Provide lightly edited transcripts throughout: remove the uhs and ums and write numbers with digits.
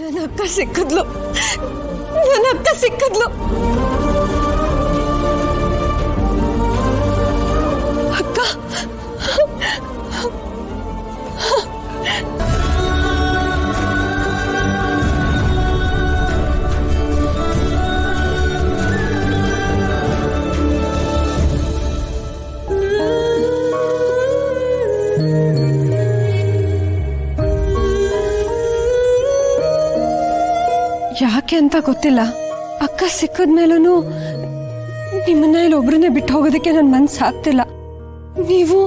ನನ್ನ ಅಕ್ಕ ಸಿಕ್ಕಿದ್ಲು. ಅಕ್ಕ ಯಾಕೆ ಅಂತ ಗೊತ್ತಿಲ್ಲ, ಅಕ್ಕ ಸಿಕ್ಕದ್ಮೇಲೂ ನಿಮ್ಮನ್ನ ಇಲ್ಲಿ ಒಬ್ರನ್ನೇ ಬಿಟ್ಟು ಹೋಗೋದಕ್ಕೆ ನನ್ನ ಮನ್ಸು ಆಗ್ತಿಲ್ಲ. ನೀವು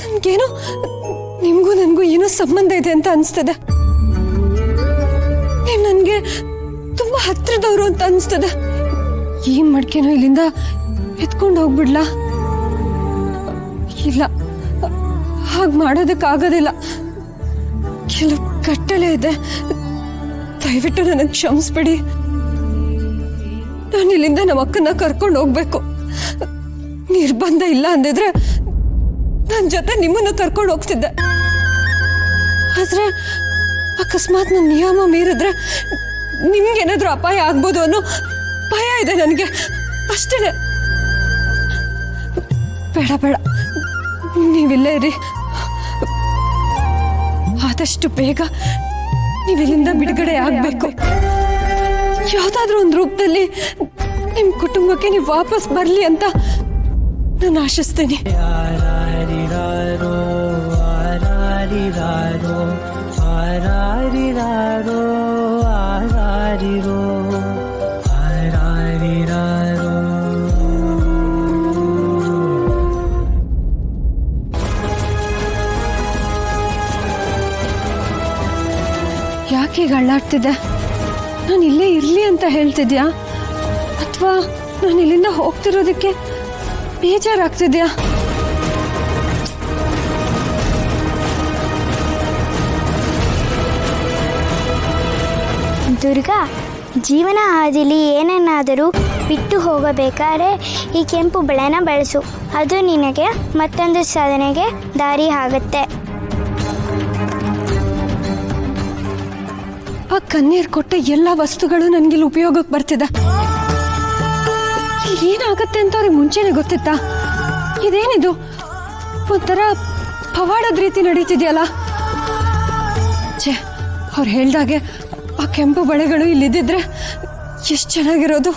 ನನ್ಗೇನೋ ನಿಮ್ಗೂ ನನ್ಗೂ ಏನೋ ಸಂಬಂಧ ಇದೆ ಅಂತ ಅನ್ಸ್ತದೆ. ನೀವು ನನ್ಗೆ ತುಂಬಾ ಹತ್ರದವರು ಅಂತ ಅನ್ಸ್ತದೆ. ಈ ಮಡ್ಕೆನೋ ಇಲ್ಲಿಂದ ಎತ್ಕೊಂಡು ಹೋಗ್ಬಿಡ್ಲಾ? ಇಲ್ಲ, ಹಾಗೆ ಮಾಡೋದಕ್ಕಾಗೋದಿಲ್ಲ. ಕೆಲವು ಕಟ್ಟಲೆ ಇದೆ. ದಯವಿಟ್ಟು ನನಗೆ ಕ್ಷಮಿಸ್ಬಿಡಿ. ನಾನು ಇಲ್ಲಿಂದ ನಮ್ಮ ಅಕ್ಕನ ಕರ್ಕೊಂಡು ಹೋಗ್ಬೇಕು. ನಿರ್ಬಂಧ ಇಲ್ಲ ಅಂದಿದ್ರೆ ನನ್ನ ಜೊತೆ ನಿಮ್ಮನ್ನು ಕರ್ಕೊಂಡು ಹೋಗ್ತಿದ್ದೆ. ಆದ್ರೆ ಅಕಸ್ಮಾತ್ ನನ್ನ ನಿಯಮ ಮೀರಿದ್ರೆ ನಿಮ್ಗೇನಾದ್ರೂ ಅಪಾಯ ಆಗ್ಬೋದು ಅನ್ನೋ ಭಯ ಇದೆ ನನಗೆ, ಅಷ್ಟೇನೆ. ಬೇಡ ಬೇಡ, ನೀವಿಲ್ಲೇ ಇರಿ. ಆದಷ್ಟು ಬೇಗ ನೀವಿಲ್ಲಿಂದ ಬಿಡುಗಡೆ ಆಗ್ಬೇಕು. ಯಾವ್ದಾದ್ರೂ ಒಂದು ರೂಪದಲ್ಲಿ ನಿಮ್ ಕುಟುಂಬಕ್ಕೆ ನೀವು ವಾಪಸ್ ಬರ್ಲಿ ಅಂತ ನಾನು ಆಶಿಸ್ತೇನೆ. ಯಾಕೆ ಈಗ ಅಳ್ಳಾಡ್ತಿದ್ದೆ? ನಾನು ಇಲ್ಲೇ ಇರ್ಲಿ ಅಂತ ಹೇಳ್ತಿದ್ಯಾ, ಅಥವಾ ನಾನು ಇಲ್ಲಿಂದ ಹೋಗ್ತಿರೋದಕ್ಕೆ ಬೇಜಾರಾಗ್ತಿದ್ಯಾ? ದುರ್ಗಾ, ಜೀವನ ಹಾದಿಲಿ ಏನನ್ನಾದರೂ ಬಿಟ್ಟು ಹೋಗಬೇಕಾದ್ರೆ ಈ ಕೆಂಪು ಬಳೆನ ಬಳಸು. ಅದು ನಿನಗೆ ಮತ್ತೊಂದು ಸಾಧನೆಗೆ ದಾರಿ ಆಗುತ್ತೆ. ಆ ಕನ್ಯರ್ ಕೊಟ್ಟ ಎಲ್ಲ ವಸ್ತುಗಳು ನನ್ಗಿಲ್ಲಿ ಉಪಯೋಗಕ್ಕೆ ಬರ್ತಿದೆ. ಏನಾಗತ್ತೆ ಅಂತ ಅವ್ರಿಗೆ ಮುಂಚೆನೆ ಗೊತ್ತಿತ್ತಾ? ಇದೇನಿದು ಒಂಥರ ಪವಾಡದ ರೀತಿ ನಡೀತಿದ್ಯಲ್ಲ. ಛೇ, ಅವ್ರು ಹೇಳ್ದಾಗೆ ಆ ಕೆಂಪು ಬಳೆಗಳು ಇಲ್ಲಿದ್ದಿದ್ರೆ ಎಷ್ಟು ಚೆನ್ನಾಗಿರೋದು.